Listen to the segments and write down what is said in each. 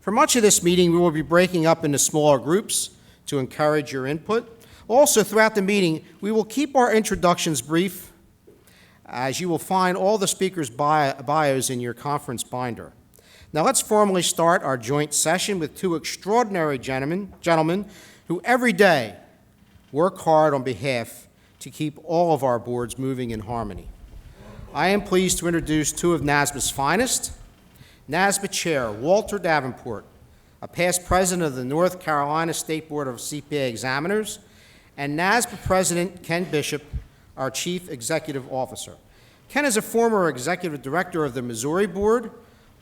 For much of this meeting, we will be breaking up into smaller groups to encourage your input. Also, throughout the meeting, we will keep our introductions brief, as you will find all the speakers' bios in your conference binder. Now let's formally start our joint session with two extraordinary gentlemen who every day work hard on behalf to keep all of our boards moving in harmony. I am pleased to introduce two of NASBA's finest. NASBA Chair Walter Davenport, a past president of the North Carolina State Board of CPA Examiners, and NASBA President Ken Bishop, our Chief Executive Officer. Ken is a former Executive Director of the Missouri Board.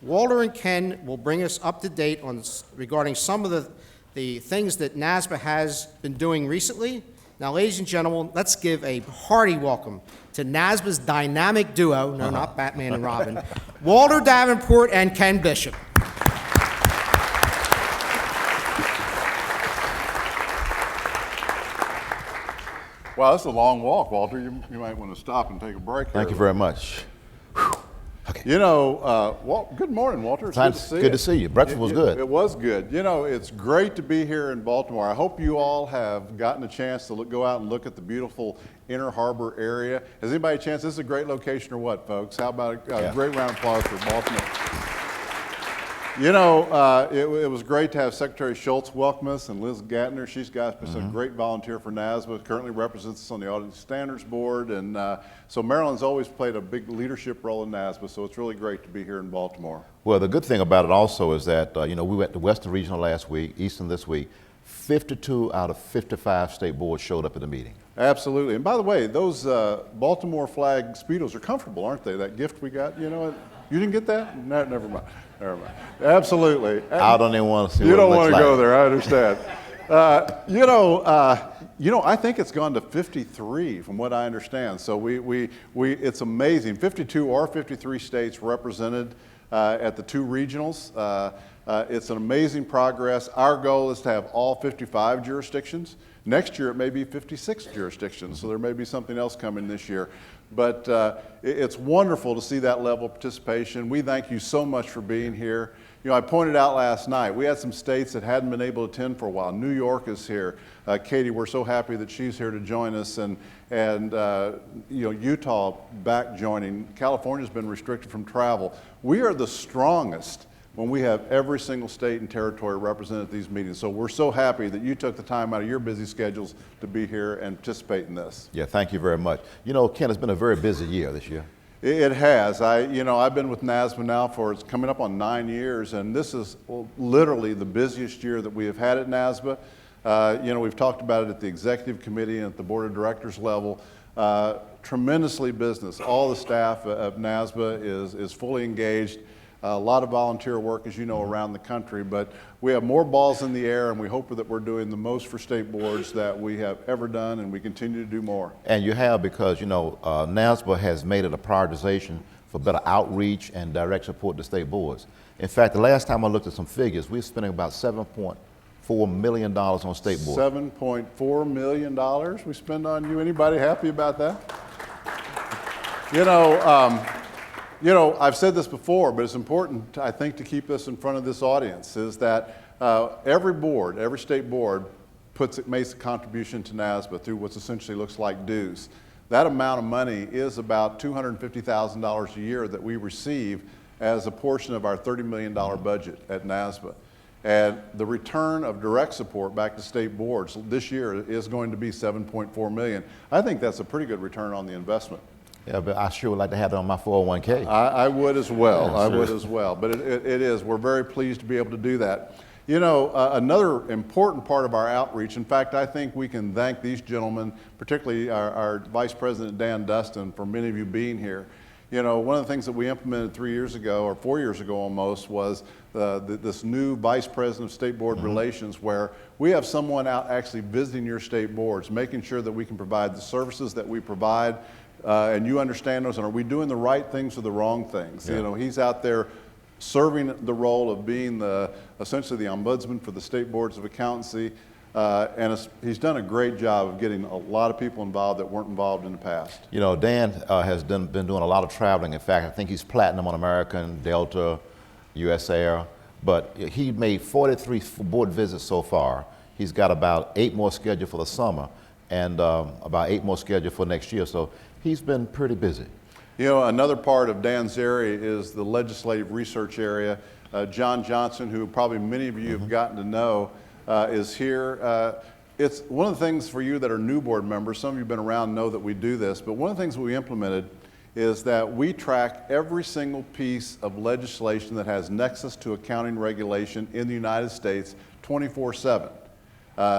Walter and Ken will bring us up to date on regarding some of the things that NASBA has been doing recently. Now, ladies and gentlemen, let's give a hearty welcome to NASBA's dynamic duo, no, not Batman and Robin, Walter Davenport and Ken Bishop. Wow, that's a long walk, Walter. You might want to stop and take a break. Thank you very much. Okay. You know, good morning, Walter. It's good to see you. Good to see you. Breakfast was good. It was good. You know, it's great to be here in Baltimore. I hope you all have gotten a chance to go out and look at the beautiful Inner Harbor area. Has anybody a chance? This is a great location or what, folks? How about a great round of applause for Baltimore? You know, it was great to have Secretary Schultz welcome us, and Liz Gattner. She's got a great volunteer for NASBA, currently represents us on the Audit Standards Board, and so Maryland's always played a big leadership role in NASBA, so it's really great to be here in Baltimore. Well, the good thing about it also is that, you know, we went to Western Regional last week, Eastern this week. 52 out of 55 state boards showed up at the meeting. Absolutely. And by the way, those Baltimore flag Speedos are comfortable, aren't they? That gift we got, you know, you didn't get that? No, never mind. Never mind. Absolutely. I don't even want to see you what don't it want looks to like. go there, I understand. You know, I think it's gone to 53 from what I understand. So it's amazing. 52 or 53 states represented at the two regionals. It's an amazing progress. Our goal is to have all 55 jurisdictions. Next year it may be 56 jurisdictions, so there may be something else coming this year. But it's wonderful to see that level of participation. We thank you so much for being here. You know, I pointed out last night, we had some states that hadn't been able to attend for a while. New York is here. Katie, we're so happy that she's here to join us. And you know, Utah back joining. California's been restricted from travel. We are the strongest when we have every single state and territory represented at these meetings. So we're so happy that you took the time out of your busy schedules to be here and participate in this. Yeah, thank you very much. You know, Ken, it's been a very busy year this year. It has. I've been with NASBA now it's coming up on 9 years, and this is literally the busiest year that we have had at NASBA. You know, we've talked about it at the executive committee and at the board of directors level. Tremendously business. All the staff of NASBA is fully engaged. A lot of volunteer work, as you know, around the country, but we have more balls in the air, and we hope that we're doing the most for state boards that we have ever done, and we continue to do more. And you have, because, you know, NASBA has made it a prioritization for better outreach and direct support to state boards. In fact, the last time I looked at some figures, we're spending about $7.4 million on state boards. $7.4 million we spend on you. Anybody happy about that? You know, I've said this before, but it's important, I think, to keep this in front of this audience, is that every board, every state board makes a contribution to NASBA through what essentially looks like dues. That amount of money is about $250,000 a year that we receive as a portion of our $30 million budget at NASBA. And the return of direct support back to state boards this year is going to be $7.4 million. I think that's a pretty good return on the investment. Yeah, but I sure would like to have that on my 401k. I would as well. Yeah, I would as well. But it is. We're very pleased to be able to do that. You know, another important part of our outreach, in fact, I think we can thank these gentlemen, particularly our Vice President Dan Dustin, for many of you being here. You know, one of the things that we implemented 3 years ago, or 4 years ago almost, was this new Vice President of State Board Relations, where we have someone out actually visiting your state boards, making sure that we can provide the services that we provide, and you understand those, and are we doing the right things or the wrong things? Yeah. You know, he's out there serving the role of being essentially the ombudsman for the state boards of accountancy, and he's done a great job of getting a lot of people involved that weren't involved in the past. You know, Dan has been doing a lot of traveling. In fact, I think he's platinum on American, Delta, US Air. But he made 43 board visits so far. He's got about 8 more scheduled for the summer and about 8 more scheduled for next year. So he's been pretty busy. You know, another part of Dan's area is the legislative research area. John Johnson, who probably many of you have gotten to know, is here. It's one of the things for you that are new board members, some of you have been around know that we do this, but one of the things we implemented is that we track every single piece of legislation that has nexus to accounting regulation in the United States 24/7.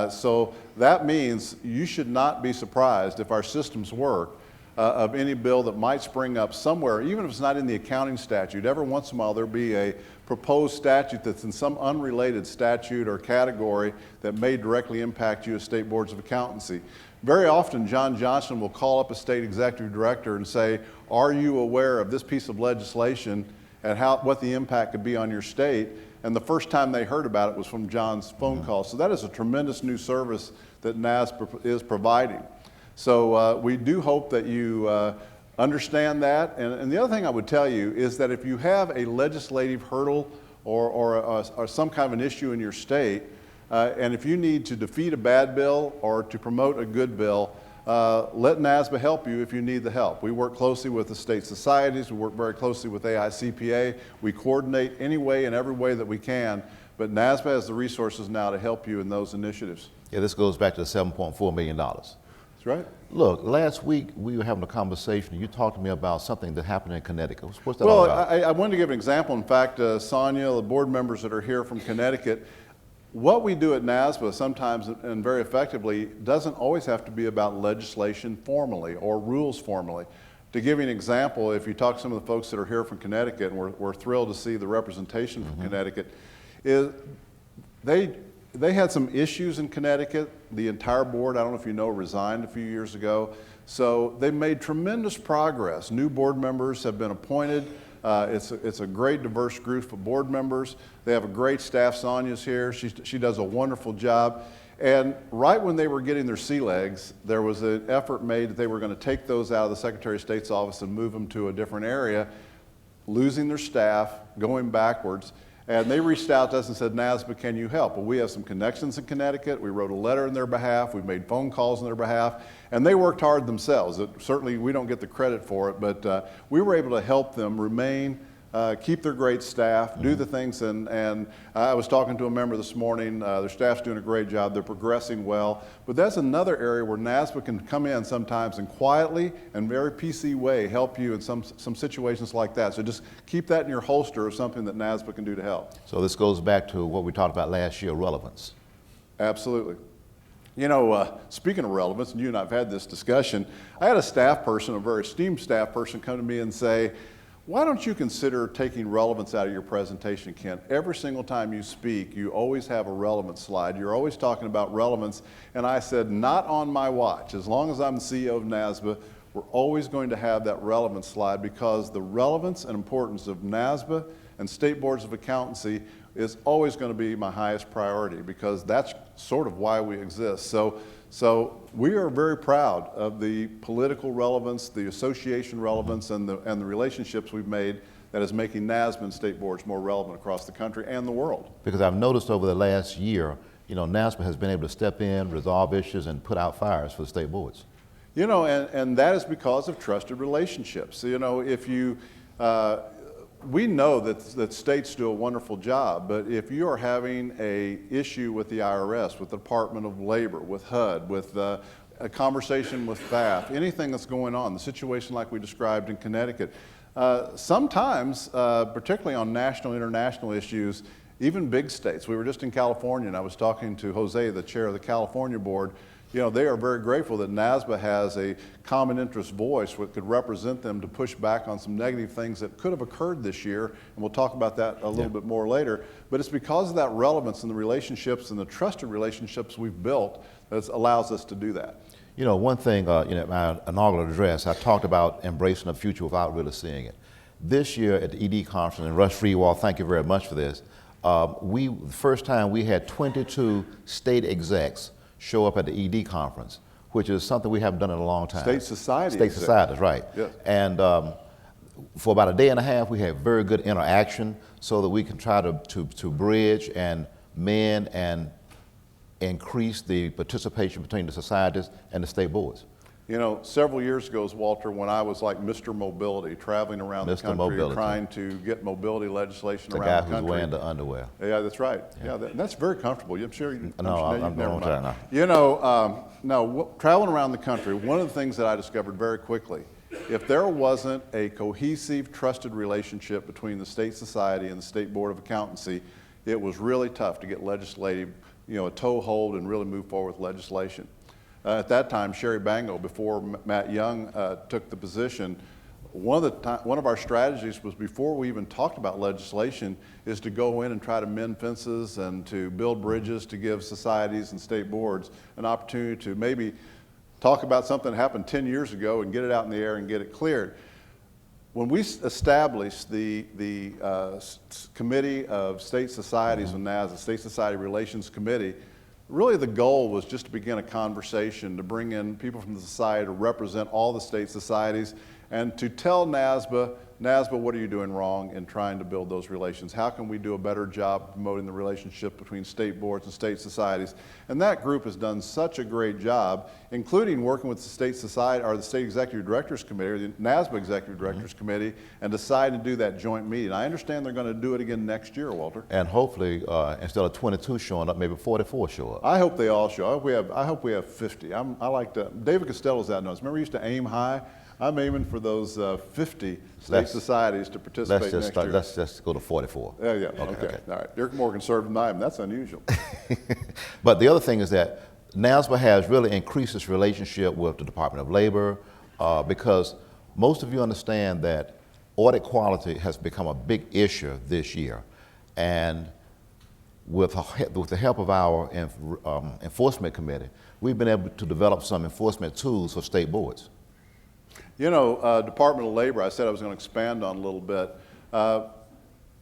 So that means you should not be surprised if our systems work of any bill that might spring up somewhere, even if it's not in the accounting statute. Every once in a while there'll be a proposed statute that's in some unrelated statute or category that may directly impact you as state boards of accountancy. Very often John Johnson will call up a state executive director and say, are you aware of this piece of legislation and what the impact could be on your state? And the first time they heard about it was from John's phone call. So that is a tremendous new service that NASBA is providing. So we do hope that you understand that. And the other thing I would tell you is that if you have a legislative hurdle or some kind of an issue in your state, and if you need to defeat a bad bill or to promote a good bill, let NASBA help you if you need the help. We work closely with the state societies. We work very closely with AICPA. We coordinate any way and every way that we can. But NASBA has the resources now to help you in those initiatives. Yeah, this goes back to the $7.4 million. That's right. Look, last week we were having a conversation and you talked to me about something that happened in Connecticut. What's that all about? I wanted to give an example. In fact, Sonia, the board members that are here from Connecticut, what we do at NASBA sometimes and very effectively doesn't always have to be about legislation formally or rules formally. To give you an example, if you talk to some of the folks that are here from Connecticut, and we're thrilled to see the representation from Connecticut, is they had some issues in Connecticut. The entire board, I don't know if you know, resigned a few years ago. So they made tremendous progress. New board members have been appointed. It's a great diverse group of board members. They have a great staff. Sonia's here. She does a wonderful job. And right when they were getting their sea legs, there was an effort made that they were going to take those out of the Secretary of State's office and move them to a different area, losing their staff, going backwards. And they reached out to us and said, NASBA, can you help? Well, we have some connections in Connecticut. We wrote a letter in their behalf. We've made phone calls on their behalf. And they worked hard themselves. Certainly, we don't get the credit for it, but we were able to help them remain, keep their great staff, do the things. And I was talking to a member this morning. Their staff's doing a great job. They're progressing well. But that's another area where NASBA can come in sometimes and quietly and very PC way help you in some situations like that. So just keep that in your holster of something that NASBA can do to help. So this goes back to what we talked about last year, relevance. Absolutely. You know, speaking of relevance, and you and I have had this discussion, I had a staff person, a very esteemed staff person, come to me and say, why don't you consider taking relevance out of your presentation, Kent? Every single time you speak, you always have a relevance slide. You're always talking about relevance. And I said, not on my watch. As long as I'm the CEO of NASBA, we're always going to have that relevance slide because the relevance and importance of NASBA and state boards of accountancy is always going to be my highest priority because that's sort of why we exist. So we are very proud of the political relevance, the association relevance, and the relationships we've made that is making NASBA and state boards more relevant across the country and the world. Because I've noticed over the last year, you know, NASBA has been able to step in, resolve issues, and put out fires for the state boards. You know, and that is because of trusted relationships. So, you know, if you, we know that states do a wonderful job, but if you are having an issue with the IRS, with the Department of Labor, with HUD, with a conversation with FAF, anything that's going on, the situation like we described in Connecticut, sometimes, particularly on national, international issues, even big states. We were just in California, and I was talking to Jose, the chair of the California board. You know, they are very grateful that NASBA has a common interest voice that could represent them to push back on some negative things that could have occurred this year, and we'll talk about that a little bit more later. But it's because of that relevance and the relationships and the trusted relationships we've built that allows us to do that. You know, one thing, in my inaugural address, I talked about embracing the future without really seeing it. This year at the ED conference, and Russ Freewall, thank you very much for this, the first time we had 22 state execs show up at the ED conference, which is something we haven't done in a long time. State society. State societies, right. Yes. And for about a day and a half, we had very good interaction so that we can try to bridge and mend and increase the participation between the societies and the state boards. You know, several years ago, Walter, when I was like Mr. Mobility, traveling around the Mr. country, Mobility. trying to get mobility legislation The around guy the who's country. wearing the underwear. Yeah, that's right. Yeah, that's very comfortable. I'm sure you. No, I'm never don't mind. try now. You know, traveling around the country, one of the things that I discovered very quickly, if there wasn't a cohesive, trusted relationship between the state society and the State Board of Accountancy, it was really tough to get legislative, you know, a toehold and really move forward with legislation. At that time, Sherry Bango, before Matt Young took the position, one of our strategies was, before we even talked about legislation, is to go in and try to mend fences and to build bridges to give societies and state boards an opportunity to maybe talk about something that happened 10 years ago and get it out in the air and get it cleared. When we established the Committee of State Societies and NASBA, State Society Relations Committee, really the goal was just to begin a conversation, to bring in people from the society to represent all the state societies and to tell NASBA, what are you doing wrong in trying to build those relations? How can we do a better job promoting the relationship between state boards and state societies? And that group has done such a great job, including working with the State Society, or the State Executive Directors Committee, or the NASBA Executive Directors Committee, and deciding to do that joint meeting. I understand they're going to do it again next year, Walter. And hopefully, instead of 22 showing up, maybe 44 show up. I hope they all show up. I hope we have 50. I like to. David Costello's out notes. Remember, we used to aim high. I'm aiming for those 50 state societies to participate next year. Let's just go to 44. Yeah. Okay. All right. You're more conservative than I am. That's unusual. But the other thing is that NASBA has really increased its relationship with the Department of Labor because most of you understand that audit quality has become a big issue this year. And with the help of our enforcement committee, we've been able to develop some enforcement tools for state boards. You know, Department of Labor, I said I was going to expand on a little bit.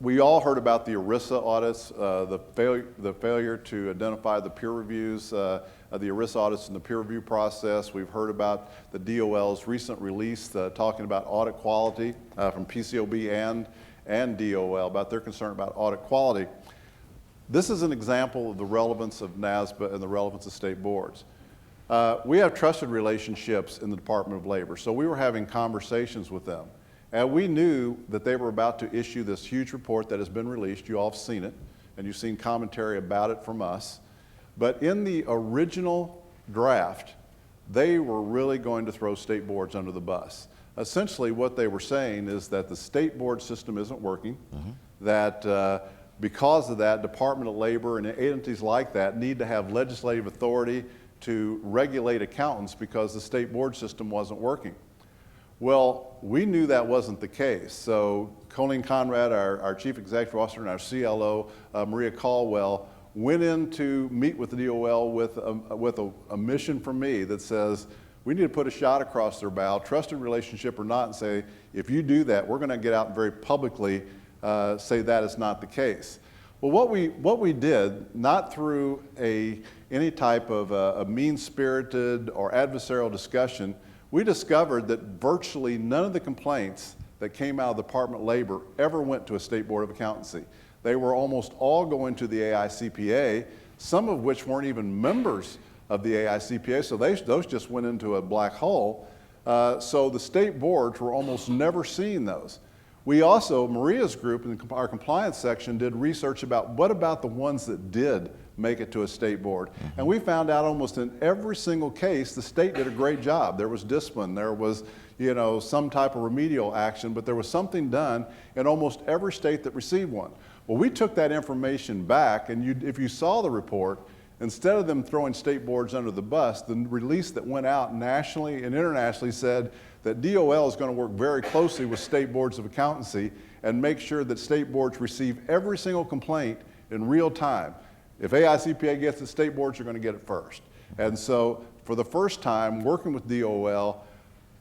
We all heard about the Erisa audits, the failure to identify the peer reviews, the Erisa audits in the peer review process. We've heard about the DOL's recent release talking about audit quality from PCOB and DOL, about their concern about audit quality. This is an example of the relevance of NASBA and the relevance of state boards. We have trusted relationships in the Department of Labor, so we were having conversations with them. And we knew that they were about to issue this huge report that has been released. You all have seen it, and you've seen commentary about it from us. But in the original draft, they were really going to throw state boards under the bus. Essentially, what they were saying is that the state board system isn't working, that because of that, Department of Labor and agencies like that need to have legislative authority to regulate accountants because the state board system wasn't working. Well, we knew that wasn't the case. So Colleen Conrad, our Chief Executive Officer, and our CLO, Maria Caldwell, went in to meet with the DOL with a mission from me that says, we need to put a shot across their bow, trusted relationship or not, and say, if you do that, we're going to get out and very publicly say that is not the case. Well, what we did, not through any type of a mean-spirited or adversarial discussion, we discovered that virtually none of the complaints that came out of the Department of Labor ever went to a state board of accountancy. They were almost all going to the AICPA, some of which weren't even members of the AICPA, so those just went into a black hole. So the state boards were almost never seeing those. We also, Maria's group in our compliance section, did research about what about the ones that did make it to a state board. And we found out almost in every single case, the state did a great job. There was discipline, there was, you know, some type of remedial action, but there was something done in almost every state that received one. Well, we took that information back, and if you saw the report, instead of them throwing state boards under the bus, the release that went out nationally and internationally said that DOL is going to work very closely with state boards of accountancy and make sure that state boards receive every single complaint in real time. If AICPA gets it, state boards are going to get it first. And so for the first time, working with DOL,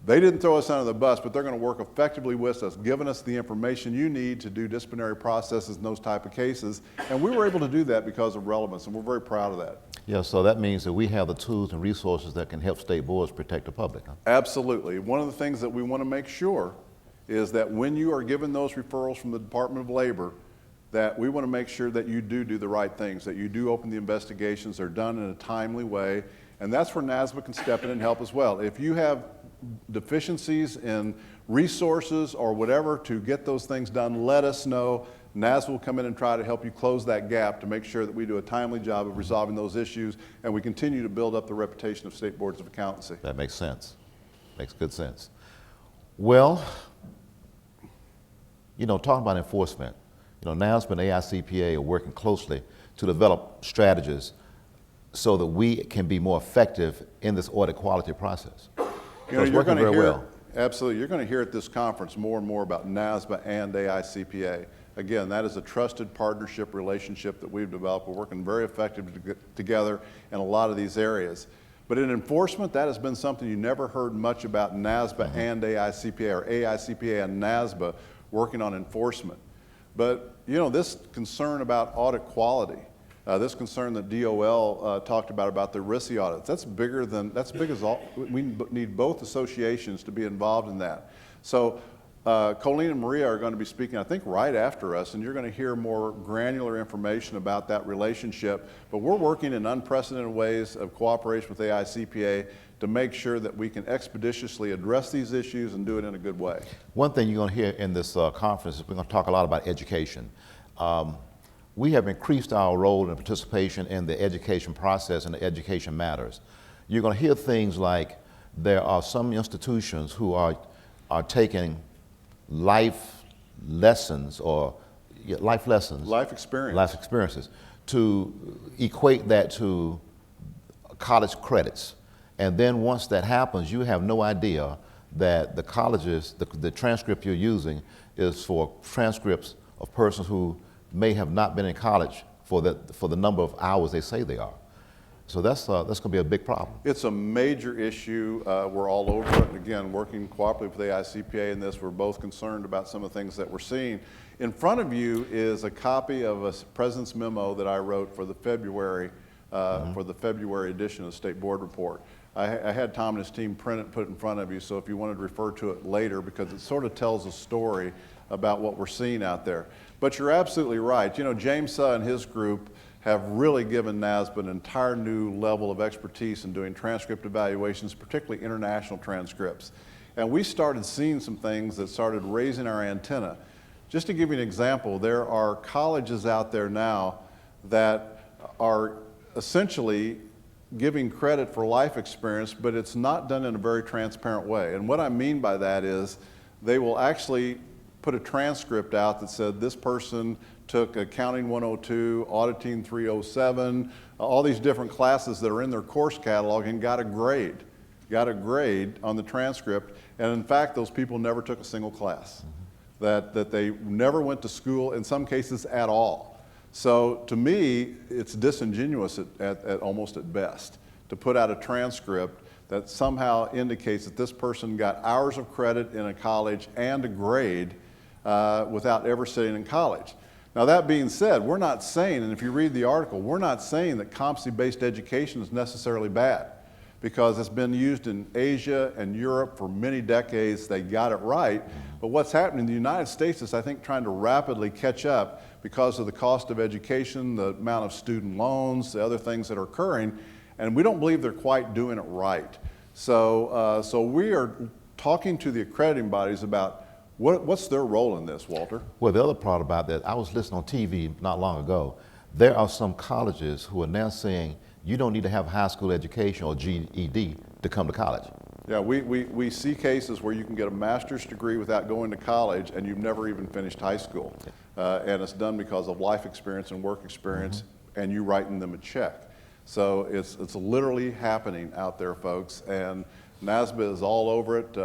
they didn't throw us under the bus, but they're going to work effectively with us, giving us the information you need to do disciplinary processes in those type of cases. And we were able to do that because of relevance, and we're very proud of that. Yeah, so that means that we have the tools and resources that can help state boards protect the public. Huh? Absolutely. One of the things that we want to make sure is that when you are given those referrals from the Department of Labor, that we want to make sure that you do the right things, that you do open the investigations, they're done in a timely way, and that's where NASBA can step in and help as well. If you have deficiencies in resources or whatever to get those things done, let us know. NASBA will come in and try to help you close that gap to make sure that we do a timely job of resolving those issues, and we continue to build up the reputation of state boards of accountancy. That makes sense. Makes good sense. Well, you know, talking about enforcement, you know, NASBA and AICPA are working closely to develop strategies so that we can be more effective in this audit quality process. You know, it's you're working going to very hear, well. absolutely, you're going to hear at this conference more and more about NASBA and AICPA. Again, that is a trusted partnership relationship that we've developed. We're working very effectively together in a lot of these areas. But in enforcement, that has been something you never heard much about NASBA and AICPA, or AICPA and NASBA working on enforcement. But, you know, this concern about audit quality, this concern that DOL talked about the Erisa Audits, that's big as all. We need both associations to be involved in that. So Colleen and Maria are going to be speaking, I think, right after us, and you're going to hear more granular information about that relationship. But we're working in unprecedented ways of cooperation with AICPA to make sure that we can expeditiously address these issues and do it in a good way. One thing you're going to hear in this conference is we're going to talk a lot about education. We have increased our role and participation in the education process and the education matters. You're going to hear things like there are some institutions who are taking life lessons or life experiences to equate that to college credits. And then once that happens, you have no idea that the colleges, the transcript you're using is for transcripts of persons who may have not been in college for the number of hours they say they are. So that's going to be a big problem. It's a major issue. We're all over it. And again, working cooperatively with the AICPA in this, we're both concerned about some of the things that we're seeing. In front of you is a copy of a President's memo that I wrote for the February edition of the State Board Report. I had Tom and his team print it and put it in front of you, so if you wanted to refer to it later, because it sort of tells a story about what we're seeing out there. But you're absolutely right. You know, James Suh and his group have really given NASBA an entire new level of expertise in doing transcript evaluations, particularly international transcripts. And we started seeing some things that started raising our antenna. Just to give you an example, there are colleges out there now that are essentially giving credit for life experience, but it's not done in a very transparent way. And what I mean by that is they will actually put a transcript out that said this person took Accounting 102, Auditing 307, all these different classes that are in their course catalog, and got a grade on the transcript. And in fact, those people never took a single class, that they never went to school, in some cases at all. So to me, it's disingenuous almost at best to put out a transcript that somehow indicates that this person got hours of credit in a college and a grade without ever sitting in college. Now that being said, we're not saying, and if you read the article, we're not saying that competency-based education is necessarily bad, because it's been used in Asia and Europe for many decades. They got it right. But what's happening in the United States is, I think, trying to rapidly catch up because of the cost of education, the amount of student loans, the other things that are occurring, and we don't believe they're quite doing it right. So we are talking to the accrediting bodies about what's their role in this, Walter? Well, the other part about that, I was listening on TV not long ago. There are some colleges who are now saying you don't need to have a high school education or GED to come to college. Yeah, we see cases where you can get a master's degree without going to college and you've never even finished high school. And it's done because of life experience and work experience, and you writing them a check. So it's literally happening out there, folks, and NASBA is all over it.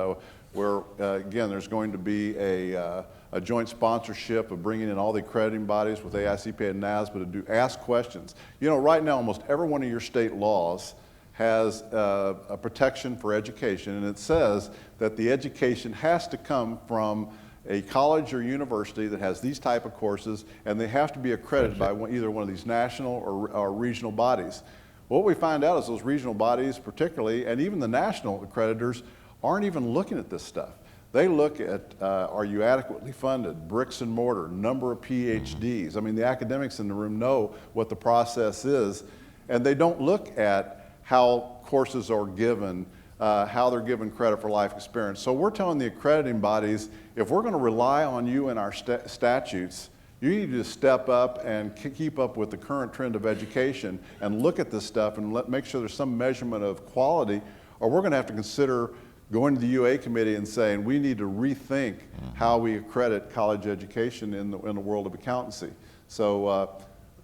Again, there's going to be a joint sponsorship of bringing in all the accrediting bodies with AICPA and NASBA to ask questions. You know, right now, almost every one of your state laws has a protection for education, and it says that the education has to come from a college or university that has these type of courses, and they have to be accredited by either one of these national or regional bodies. What we find out is those regional bodies particularly, and even the national accreditors, aren't even looking at this stuff. They look at, are you adequately funded, bricks and mortar, number of PhDs. I mean, the academics in the room know what the process is, and they don't look at how courses are given, how they're given credit for life experience. So we're telling the accrediting bodies, if we're going to rely on you in our statutes, you need to step up and keep up with the current trend of education and look at this stuff and make sure there's some measurement of quality, or we're going to have to consider going to the UA committee and saying we need to rethink how we accredit college education in the world of accountancy. So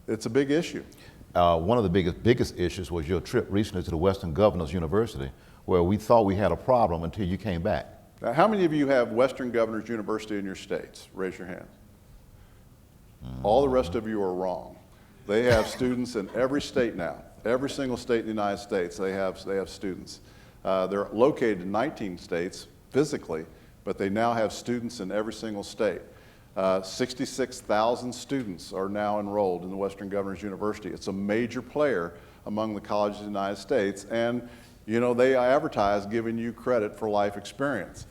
it's a big issue. One of the biggest issues was your trip recently to the Western Governors University, where we thought we had a problem until you came back. Now, how many of you have Western Governors University in your states? Raise your hand. All the rest of you are wrong. They have students in every state now. Every single state in the United States, they have students. They're located in 19 states physically, but they now have students in every single state. 66,000 students are now enrolled in the Western Governors University. It's a major player among the colleges in the United States, and you know, they advertise giving you credit for life experience.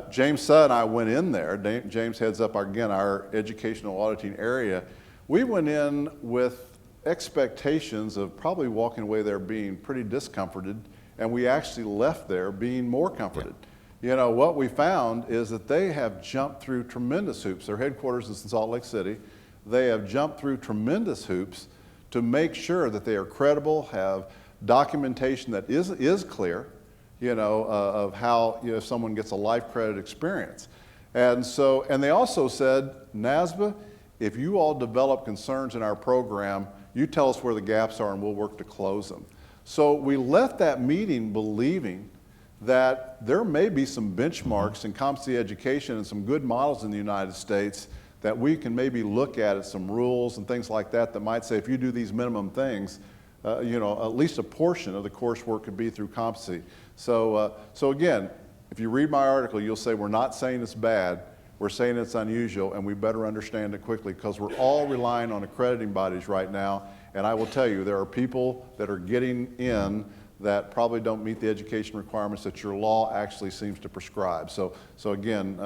James Sudd and I went in there. James heads up our educational auditing area. We went in with expectations of probably walking away there being pretty discomforted, and we actually left there being more comforted. Yeah. You know, what we found is that they have jumped through tremendous hoops. Their headquarters is in Salt Lake City. They have jumped through tremendous hoops to make sure that they are credible, have documentation that is clear, you know, of how, you know, someone gets a life credit experience. And they also said, NASBA, if you all develop concerns in our program, you tell us where the gaps are and we'll work to close them. So we left that meeting believing that there may be some benchmarks in competency education and some good models in the United States that we can maybe look at some rules and things like that that might say if you do these minimum things, you know, at least a portion of the coursework could be through competency. So again, if you read my article, you'll say we're not saying it's bad, we're saying it's unusual, and we better understand it quickly because we're all relying on accrediting bodies right now. And I will tell you, there are people that are getting in that probably don't meet the education requirements that your law actually seems to prescribe. So again,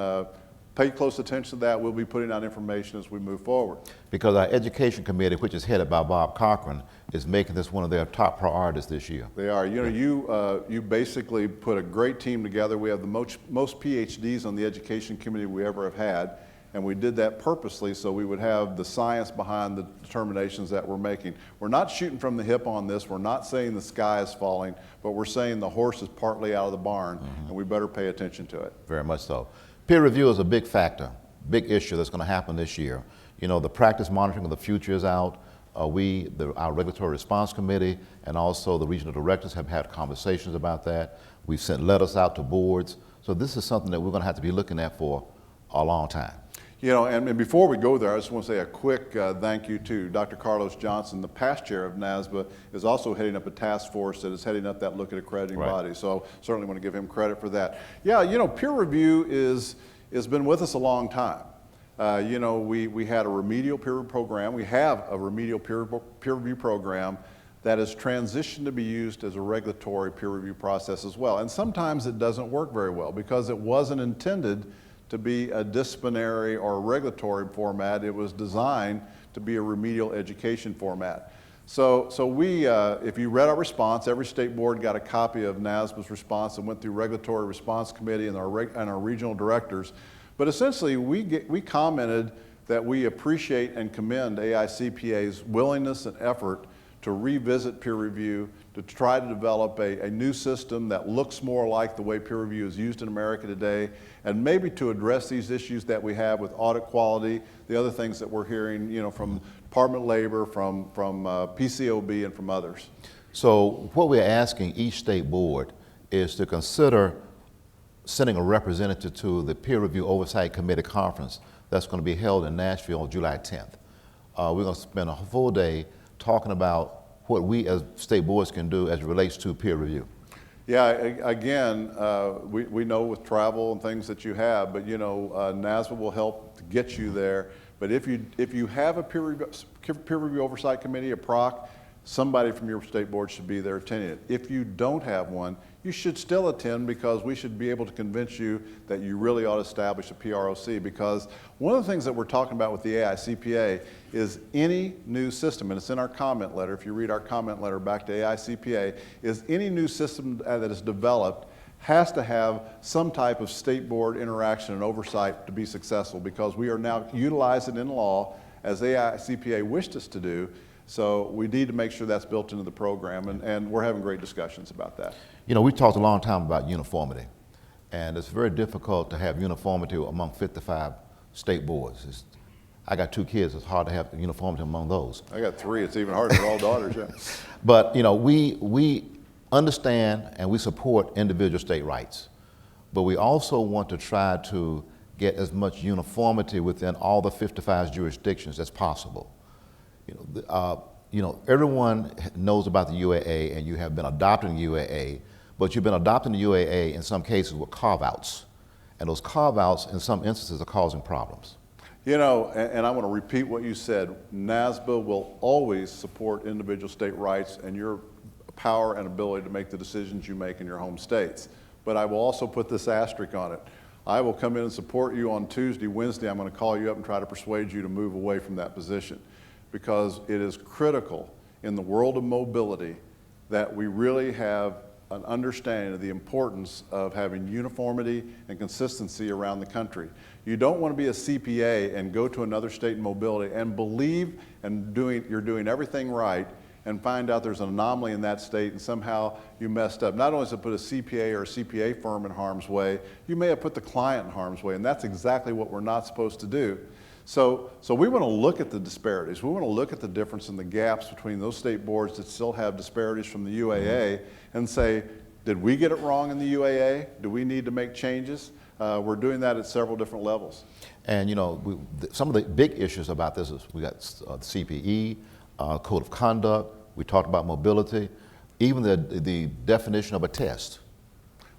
pay close attention to that. We'll be putting out information as we move forward. Because our education committee, which is headed by Bob Cochran, is making this one of their top priorities this year. They are. You know, you basically put a great team together. We have the most PhDs on the education committee we ever have had, and we did that purposely so we would have the science behind the determinations that we're making. We're not shooting from the hip on this. We're not saying the sky is falling, but we're saying the horse is partly out of the barn, and we better pay attention to it. Very much so. Peer review is a big factor, big issue that's going to happen this year. You know, the practice monitoring of the future is out. Our regulatory response committee and also the regional directors have had conversations about that. We've sent letters out to boards. So this is something that we're going to have to be looking at for a long time. You know, and before we go there, I just want to say a quick thank you to Dr. Carlos Johnson, the past chair of NASBA, is also heading up a task force that is heading up that look at accrediting bodies. So certainly want to give him credit for that. Yeah, you know, peer review has been with us a long time. You know, we had a remedial peer review program. We have a remedial peer review program that has transitioned to be used as a regulatory peer review process as well. And sometimes it doesn't work very well because it wasn't intended to be a disciplinary or a regulatory format. It was designed to be a remedial education format. So we, if you read our response, every state board got a copy of NASBA's response and went through regulatory response committee and our regional directors. But essentially, we commented that we appreciate and commend AICPA's willingness and effort to revisit peer review, to try to develop a new system that looks more like the way peer review is used in America today, and maybe to address these issues that we have with audit quality, the other things that we're hearing, you know, from Department of Labor, from PCOB, and from others. So what we're asking each state board is to consider sending a representative to the Peer Review Oversight Committee conference that's going to be held in Nashville on July 10th. We're going to spend a full day talking about what we as state boards can do as it relates to peer review. Yeah, again, we know with travel and things that you have, but you know, NASBA will help to get you there. But if you have a peer review oversight committee, a PROC, somebody from your state board should be there attending it. If you don't have one, you should still attend, because we should be able to convince you that you really ought to establish a PROC, because one of the things that we're talking about with the AICPA is any new system, and it's in our comment letter, if you read our comment letter back to AICPA, is any new system that is developed has to have some type of state board interaction and oversight to be successful, because we are now utilizing it in law as AICPA wished us to do. So we need to make sure that's built into the program, and we're having great discussions about that. You know, we talked a long time about uniformity, and it's very difficult to have uniformity among 55 state boards. I got 2 kids, it's hard to have uniformity among those. I got 3, it's even harder, they're all daughters, yeah. But, you know, we understand and we support individual state rights, but we also want to try to get as much uniformity within all the 55 jurisdictions as possible. Everyone knows about the UAA, and you have been adopting the UAA, but you've been adopting the UAA in some cases with carve-outs, and those carve-outs in some instances are causing problems. You know, and I want to repeat what you said, NASBA will always support individual state rights and your power and ability to make the decisions you make in your home states. But I will also put this asterisk on it. I will come in and support you on Tuesday, Wednesday. I'm going to call you up and try to persuade you to move away from that position, because it is critical in the world of mobility that we really have an understanding of the importance of having uniformity and consistency around the country. You don't want to be a CPA and go to another state in mobility and believe you're doing everything right, and find out there's an anomaly in that state and somehow you messed up. Not only does it put a CPA or a CPA firm in harm's way, you may have put the client in harm's way, and that's exactly what we're not supposed to do. So we want to look at the disparities. We want to look at the difference in the gaps between those state boards that still have disparities from the UAA and say, did we get it wrong in the UAA? Do we need to make changes? We're doing that at several different levels. And you know, some of the big issues about this is we got CPE, code of conduct, we talked about mobility, even the definition of a test.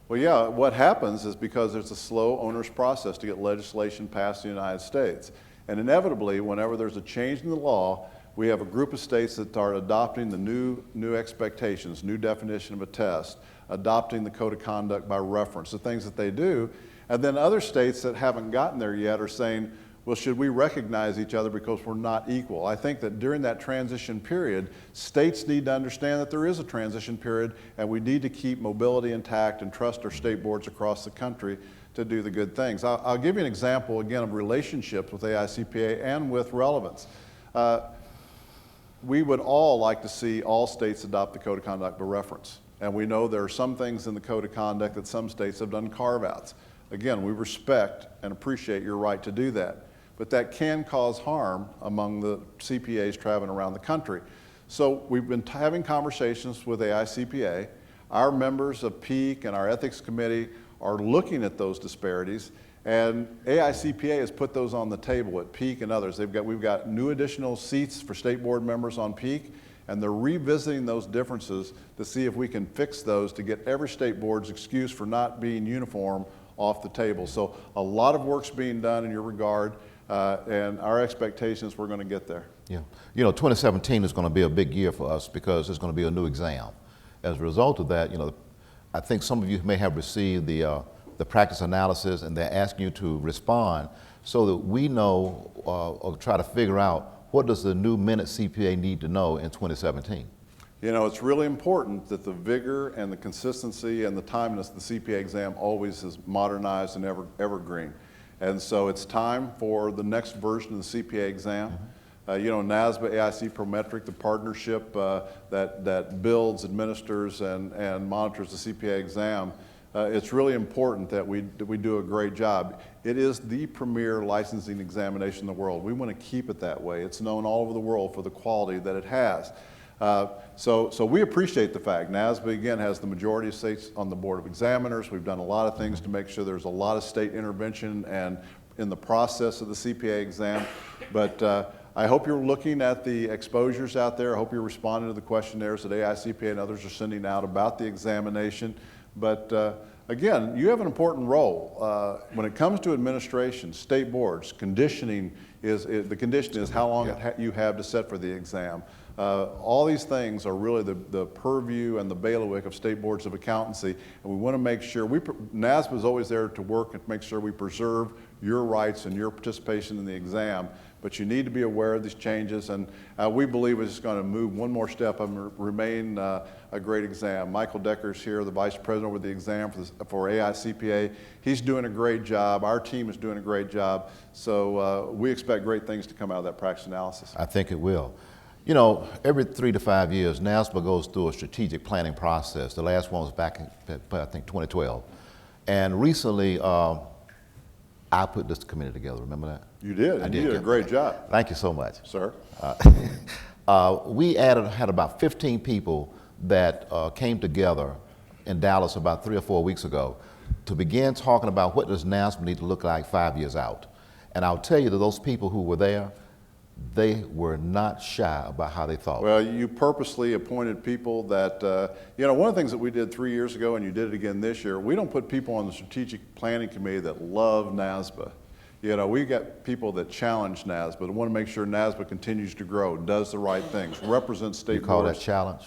Well, yeah, what happens is because there's a slow, onerous process to get legislation passed in the United States. And inevitably, whenever there's a change in the law, we have a group of states that are adopting the new expectations, new definition of a test, adopting the code of conduct by reference, the things that they do. And then other states that haven't gotten there yet are saying, well, should we recognize each other because we're not equal? I think that during that transition period, states need to understand that there is a transition period, and we need to keep mobility intact and trust our state boards across the country to do the good things. I'll give you an example, again, of relationships with AICPA and with relevance. We would all like to see all states adopt the Code of Conduct by reference. And we know there are some things in the Code of Conduct that some states have done carve-outs. Again, we respect and appreciate your right to do that. But that can cause harm among the CPAs traveling around the country. So we've been having conversations with AICPA. Our members of PEAK and our ethics committee are looking at those disparities, and AICPA has put those on the table at PEAK and others. We've got new additional seats for state board members on PEAK, and they're revisiting those differences to see if we can fix those to get every state board's excuse for not being uniform off the table. So a lot of work's being done in your regard. And our expectation is we're going to get there. Yeah. You know, 2017 is going to be a big year for us because there's going to be a new exam. As a result of that, you know, I think some of you may have received the practice analysis, and they're asking you to respond so that we know or try to figure out what does the new minute CPA need to know in 2017. You know, it's really important that the vigor and the consistency and the timeliness of the CPA exam always is modernized and evergreen. And so it's time for the next version of the CPA exam. You know, NASBA, AIC Prometric, the partnership that builds, administers, and monitors the CPA exam, it's really important that we do a great job. It is the premier licensing examination in the world. We want to keep it that way. It's known all over the world for the quality that it has. So we appreciate the fact NASBA, again, has the majority of states on the Board of Examiners. We've done a lot of things to make sure there's a lot of state intervention and in the process of the CPA exam. But I hope you're looking at the exposures out there. I hope you're responding to the questionnaires that AICPA and others are sending out about the examination. But again, you have an important role. When it comes to administration, state boards, conditioning the condition is how long you have to set for the exam. All these things are really the purview and the bailiwick of state boards of accountancy, and we want to make sure, NASBA is always there to work and make sure we preserve your rights and your participation in the exam, but you need to be aware of these changes, and we believe it's going to move one more step and remain a great exam. Michael Decker's here, the Vice President over the exam for AICPA. He's doing a great job. Our team is doing a great job, so we expect great things to come out of that practice analysis. I think it will. You know, every 3 to 5 years, NASBA goes through a strategic planning process. The last one was back in, I think, 2012. And recently, I put this committee together, remember that? You did, and you did a great job. Thank you so much. Sir. We had about 15 people that came together in Dallas about 3 or 4 weeks ago to begin talking about what does NASBA need to look like 5 years out. And I'll tell you that those people who were there, they were not shy about how they thought. Well, you purposely appointed people that, you know, one of the things that we did 3 years ago, and you did it again this year, we don't put people on the strategic planning committee that love NASBA. You know, we got people that challenge NASBA, that want to make sure NASBA continues to grow, does the right things, represents state boards. You call that challenge?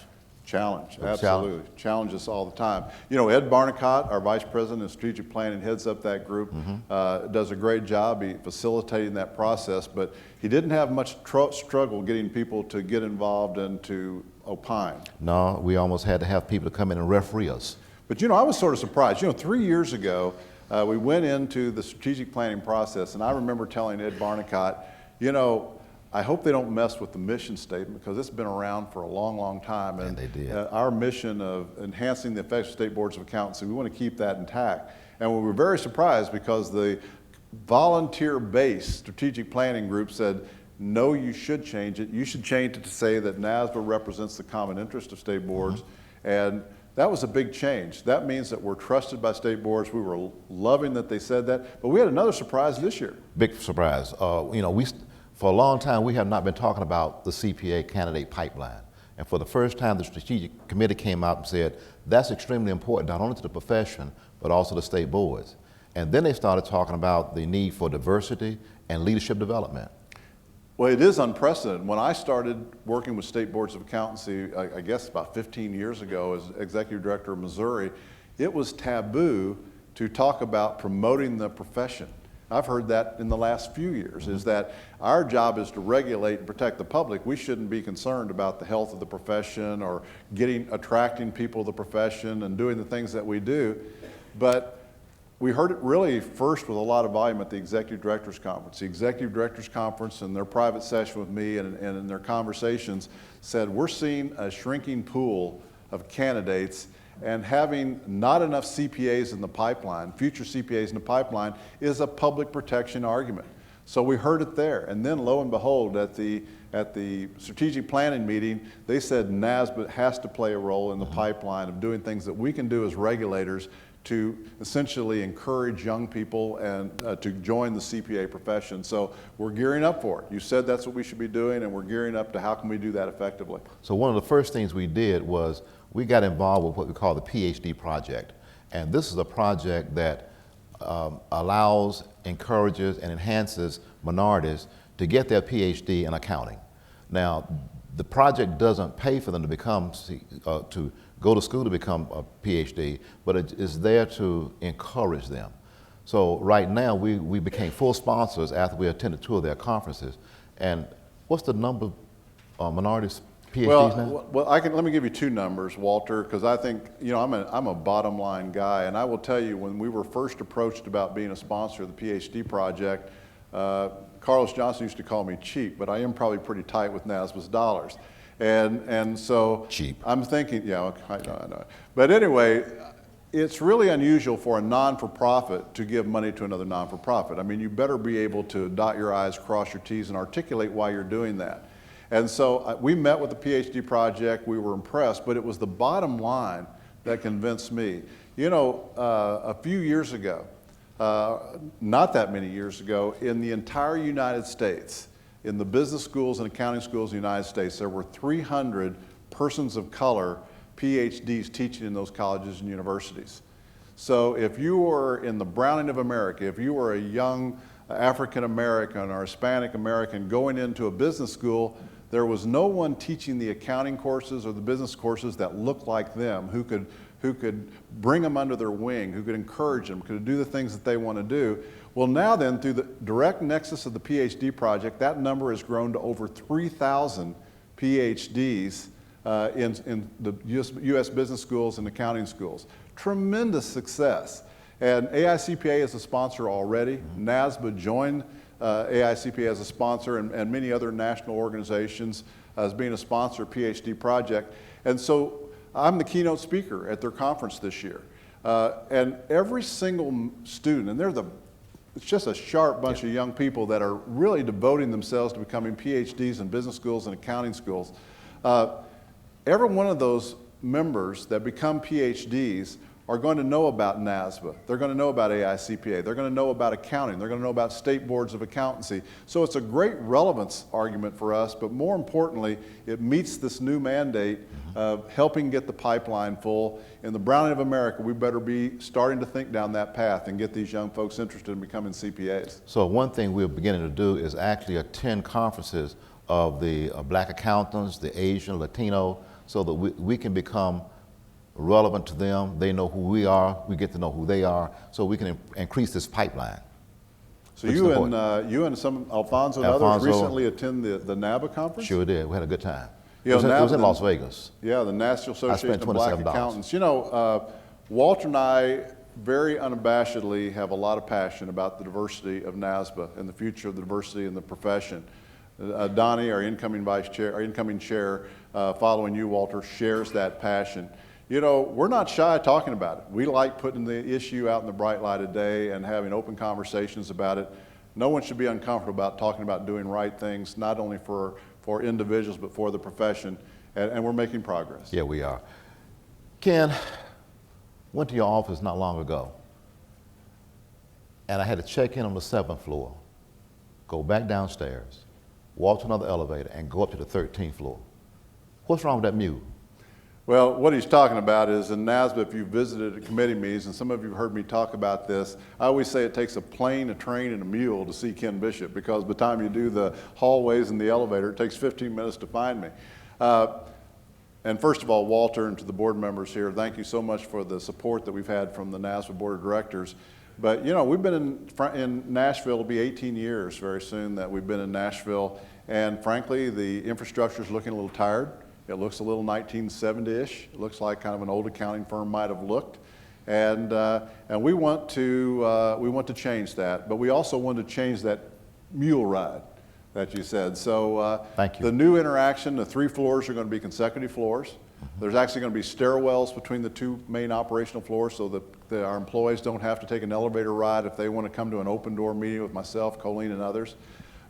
Challenge, absolutely. Challenge us all the time. You know, Ed Barnicott, our Vice President of Strategic Planning, heads up that group, does a great job facilitating that process, but he didn't have much struggle getting people to get involved and to opine. No, we almost had to have people to come in and referee us. But you know, I was sort of surprised. You know, 3 years ago, we went into the strategic planning process, and I remember telling Ed Barnicott, you know, I hope they don't mess with the mission statement because it's been around for a long, long time. And they did. Our mission of enhancing the effective state boards of accountancy, we want to keep that intact. And we were very surprised because the volunteer-based strategic planning group said, no, you should change it. You should change it to say that NASBA represents the common interest of state boards. And that was a big change. That means that we're trusted by state boards. We were loving that they said that. But we had another surprise this year. Big surprise. You know, for a long time, we have not been talking about the Cpa Candidate Pipeline. And for the first time, the Strategic Committee came out and said, that's extremely important, not only to the profession, but also the state boards. And then they started talking about the need for diversity and leadership development. Well, it is unprecedented. When I started working with state boards of accountancy, I guess about 15 years ago as executive director of Missouri, it was taboo to talk about promoting the profession. I've heard that in the last few years, is that our job is to regulate and protect the public. We shouldn't be concerned about the health of the profession or attracting people to the profession and doing the things that we do. But we heard it really first with a lot of volume at the Executive Directors Conference. The Executive Directors Conference in their private session with me and in their conversations said, we're seeing a shrinking pool of candidates, and having not enough CPAs in the pipeline, future CPAs in the pipeline, is a public protection argument. So we heard it there, and then lo and behold, at the strategic planning meeting, they said NASBA has to play a role in the pipeline of doing things that we can do as regulators to essentially encourage young people and to join the CPA profession. So we're gearing up for it. You said that's what we should be doing, and we're gearing up to how can we do that effectively. So one of the first things we did was we got involved with what we call the PhD project. And this is a project that allows, encourages, and enhances minorities to get their PhD in accounting. Now, the project doesn't pay for them to become, to go to school to become a PhD, but it is there to encourage them. So right now, we became full sponsors after we attended 2 of their conferences. And what's the number of minorities PhDs now? Well, let me give you 2 numbers, Walter, because I think, you know, I'm a bottom line guy, and I will tell you, when we were first approached about being a sponsor of the PhD project, Carlos Johnson used to call me cheap, but I am probably pretty tight with NASBA's dollars. And so cheap. I'm thinking, yeah, I know. But anyway, it's really unusual for a non-for-profit to give money to another non-for-profit. I mean, you better be able to dot your I's, cross your T's, and articulate why you're doing that. And so we met with the PhD project, we were impressed, but it was the bottom line that convinced me. You know, a few years ago, not that many years ago, in the entire United States, in the business schools and accounting schools in the United States, there were 300 persons of color PhDs teaching in those colleges and universities. So if you were in the Browning of America, if you were a young African American or Hispanic American going into a business school, There was no one teaching the accounting courses or the business courses that looked like them, who could bring them under their wing, who could encourage them, could do the things that they want to do. Well, now then, through the direct nexus of the PhD project, that number has grown to over 3,000 PhDs in the U.S. business schools and accounting schools. Tremendous success. And AICPA is a sponsor already. NASBA joined AICPA as a sponsor, and many other national organizations as being a sponsor of PhD project. And so I'm the keynote speaker at their conference this year. And every single student, and it's just a sharp bunch of young people that are really devoting themselves to becoming PhDs in business schools and accounting schools. Every one of those members that become PhDs are going to know about NASBA. They're going to know about AICPA. They're going to know about accounting. They're going to know about state boards of accountancy. So it's a great relevance argument for us, but more importantly, it meets this new mandate of helping get the pipeline full. In the browning of America, we better be starting to think down that path and get these young folks interested in becoming CPAs. So one thing we're beginning to do is actually attend conferences of the black accountants, the Asian, Latino, so that we can become relevant to them. They know who we are, we get to know who they are, so we can increase this pipeline. So you and some Alfonso and others recently attended the NABA conference? Sure did. We had a good time. You it was in Las Vegas. Yeah, the National Association of Black $27. Accountants. You know, Walter and I very unabashedly have a lot of passion about the diversity of NASBA and the future of the diversity in the profession. Donnie, our incoming vice chair, our incoming chair, following you, Walter, shares that passion. You know, we're not shy of talking about it. We like putting the issue out in the bright light of day and having open conversations about it. No one should be uncomfortable about talking about doing right things, not only for individuals, but for the profession, and we're making progress. Yeah, we are. Ken, went to your office not long ago, and I had to check in on the 7th floor, go back downstairs, walk to another elevator, and go up to the 13th floor. What's wrong with that mule? Well, what he's talking about is in NASBA, if you visited at committee meetings, and some of you have heard me talk about this, I always say it takes a plane, a train, and a mule to see Ken Bishop, because by the time you do the hallways and the elevator, it takes 15 minutes to find me. And first of all, Walter, and to the board members here, thank you so much for the support that we've had from the NASBA Board of Directors. But you know, we've been in Nashville, it'll be 18 years very soon that we've been in Nashville, and frankly, the infrastructure is looking a little tired. It looks a little 1970-ish. It looks like kind of an old accounting firm might have looked, and we want to change that. But we also want to change that mule ride that you said. So thank you. The new interaction, the 3 floors are going to be consecutive floors. There's actually going to be stairwells between the 2 main operational floors, so that our employees don't have to take an elevator ride if they want to come to an open door meeting with myself, Colleen, and others.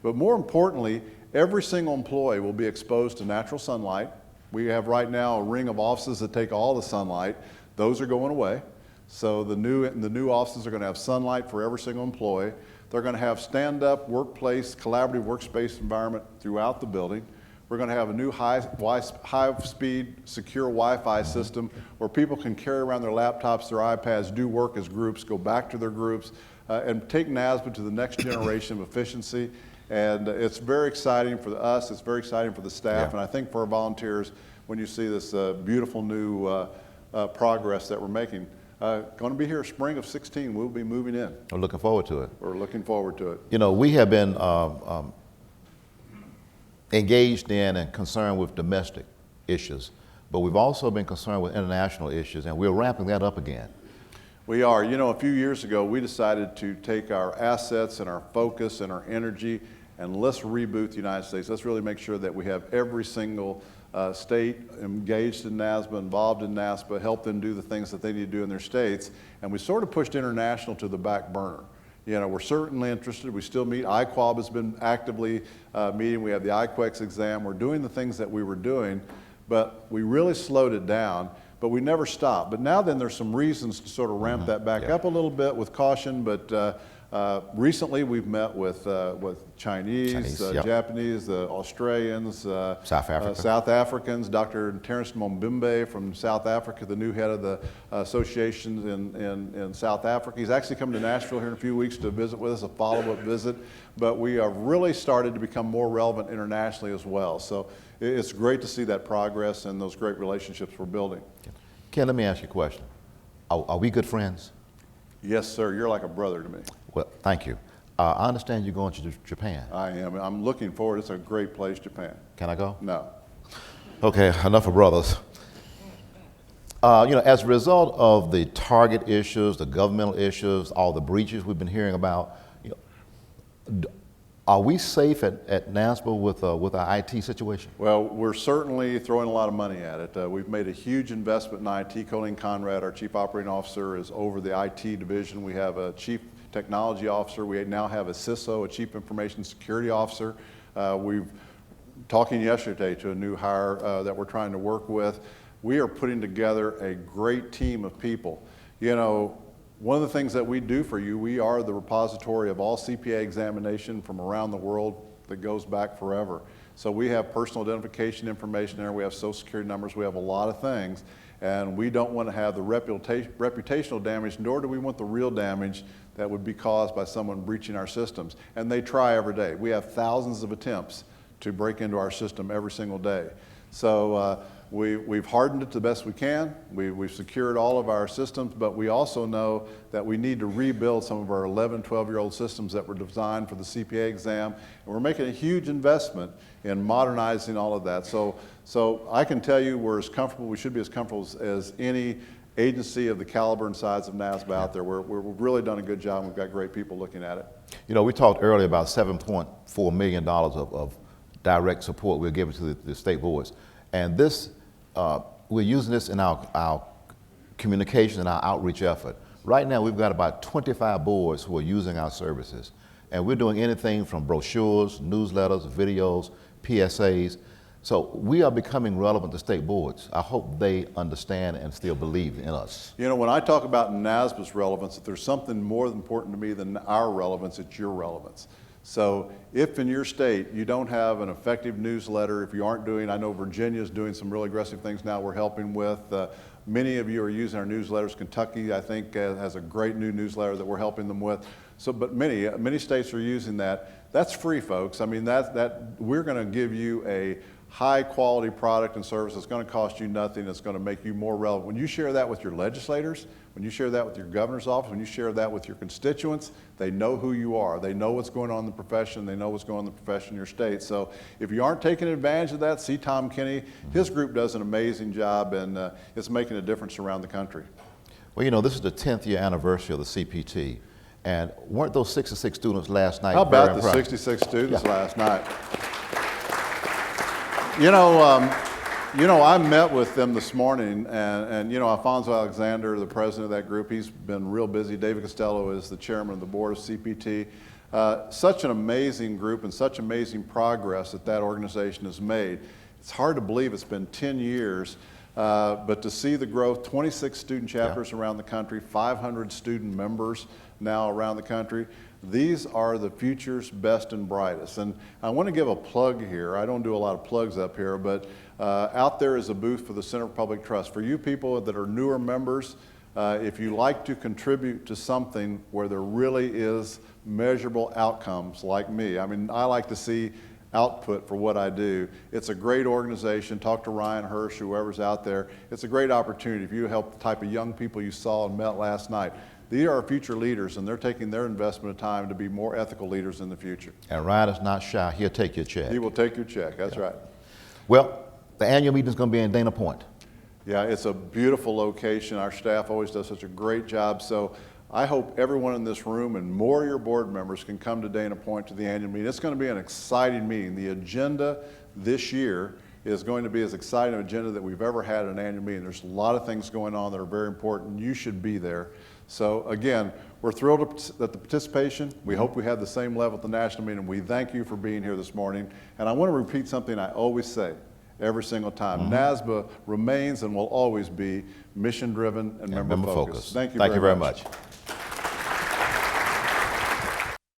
But more importantly, every single employee will be exposed to natural sunlight. We have right now a ring of offices that take all the sunlight. Those are going away. So the new offices are going to have sunlight for every single employee. They're going to have stand-up workplace, collaborative workspace environment throughout the building. We're going to have a new high-speed, secure Wi-Fi system where people can carry around their laptops, their iPads, do work as groups, go back to their groups, and take NASBA to the next generation of efficiency. And it's very exciting for us, it's very exciting for the staff, and I think for our volunteers when you see this beautiful new progress that we're making. Going to be here spring of 16, we'll be moving in. I'm looking forward to it. We're looking forward to it. You know, we have been engaged in and concerned with domestic issues, but we've also been concerned with international issues, and we're ramping that up again. We are. You know, a few years ago, we decided to take our assets and our focus and our energy and let's reboot the United States. Let's really make sure that we have every single state engaged in NASBA, involved in NASBA, help them do the things that they need to do in their states. And we sort of pushed international to the back burner. You know, we're certainly interested. We still meet. IQUAB has been actively meeting. We have the IQEX exam. We're doing the things that we were doing, but we really slowed it down. But we never stopped. But now then there's some reasons to sort of ramp that back up a little bit with caution, but Recently, we've met with Chinese, yep. Japanese, Australians, South Africa. South Africans. Dr. Terence Mombimbe from South Africa, the new head of the associations in South Africa. He's actually coming to Nashville here in a few weeks to visit with us, a follow-up visit. But we have really started to become more relevant internationally as well. So it's great to see that progress and those great relationships we're building. Ken, let me ask you a question. Are we good friends? Yes, sir. You're like a brother to me. Well, thank you. I understand you're going to Japan. I am. I'm looking forward. It's a great place, Japan. Can I go? No. Okay, enough of brothers. As a result of the target issues, the governmental issues, all the breaches we've been hearing about, are we safe at NASBA with our IT situation? Well, we're certainly throwing a lot of money at it. We've made a huge investment in IT. Colleen Conrad, our Chief Operating Officer, is over the IT division. We have a Chief Technology Officer. We now have a CISO, a Chief Information Security Officer. We've talking yesterday to a new hire that we're trying to work with. We are putting together a great team of people. One of the things that we do for you, we are the repository of all CPA examination from around the world that goes back forever. So we have personal identification information there, we have social security numbers, we have a lot of things, and we don't want to have the reputational damage, nor do we want the real damage that would be caused by someone breaching our systems. And they try every day. We have thousands of attempts to break into our system every single day. So we've hardened it the best we can. We've secured all of our systems, but we also know that we need to rebuild some of our 11, 12-year-old systems that were designed for the CPA exam. And we're making a huge investment in modernizing all of that. So I can tell you we're as comfortable, we should be as comfortable as any agency of the caliber and size of NASBA out there. We've really done a good job, and we've got great people looking at it. We talked earlier about $7.4 million of direct support we're giving to the state boards. And this, we're using this in our communication and our outreach effort. Right now, we've got about 25 boards who are using our services. And we're doing anything from brochures, newsletters, videos, PSAs. So we are becoming relevant to state boards. I hope they understand and still believe in us. When I talk about NASBA's relevance, if there's something more important to me than our relevance, it's your relevance. So if in your state you don't have an effective newsletter, if you aren't doing, I know Virginia's doing some really aggressive things now we're helping with. Many of you are using our newsletters. Kentucky, I think, has a great new newsletter that we're helping them with. So, but many states are using that. That's free, folks. I mean, we're going to give you a high quality product and service that's going to cost you nothing. It's going to make you more relevant. When you share that with your legislators, when you share that with your governor's office, when you share that with your constituents, they know who you are. They know what's going on in the profession. They know what's going on in the profession in your state. So if you aren't taking advantage of that, see Tom Kinney. His group does an amazing job, and it's making a difference around the country. Well, this is the 10th year anniversary of the CPT. And weren't those 66 students last night? How about the 66 students last night? I met with them this morning, and Alfonso Alexander, the president of that group, he's been real busy. David Costello is the chairman of the board of CPT. Such an amazing group and such amazing progress that organization has made. It's hard to believe it's been 10 years, but to see the growth, 26 student chapters around the country, 500 student members now around the country. These are the future's best and brightest. And I want to give a plug here. I don't do a lot of plugs up here, but out there is a booth for the Center for Public Trust. For you people that are newer members, if you like to contribute to something where there really is measurable outcomes like me, I mean, I like to see output for what I do. It's a great organization. Talk to Ryan Hirsch, whoever's out there. It's a great opportunity if you help the type of young people you saw and met last night. These are our future leaders, and they're taking their investment of time to be more ethical leaders in the future. And Ryan is not shy. He'll take your check. He will take your check. That's right. Well, the annual meeting is going to be in Dana Point. Yeah, it's a beautiful location. Our staff always does such a great job. So I hope everyone in this room and more of your board members can come to Dana Point to the annual meeting. It's going to be an exciting meeting. The agenda this year is going to be as exciting an agenda that we've ever had at an annual meeting. There's a lot of things going on that are very important. You should be there. So again, we're thrilled at the participation. We hope we have the same level at the national meeting. We thank you for being here this morning. And I want to repeat something I always say every single time. NASBA remains and will always be mission-driven and member-focused. Thank you very much.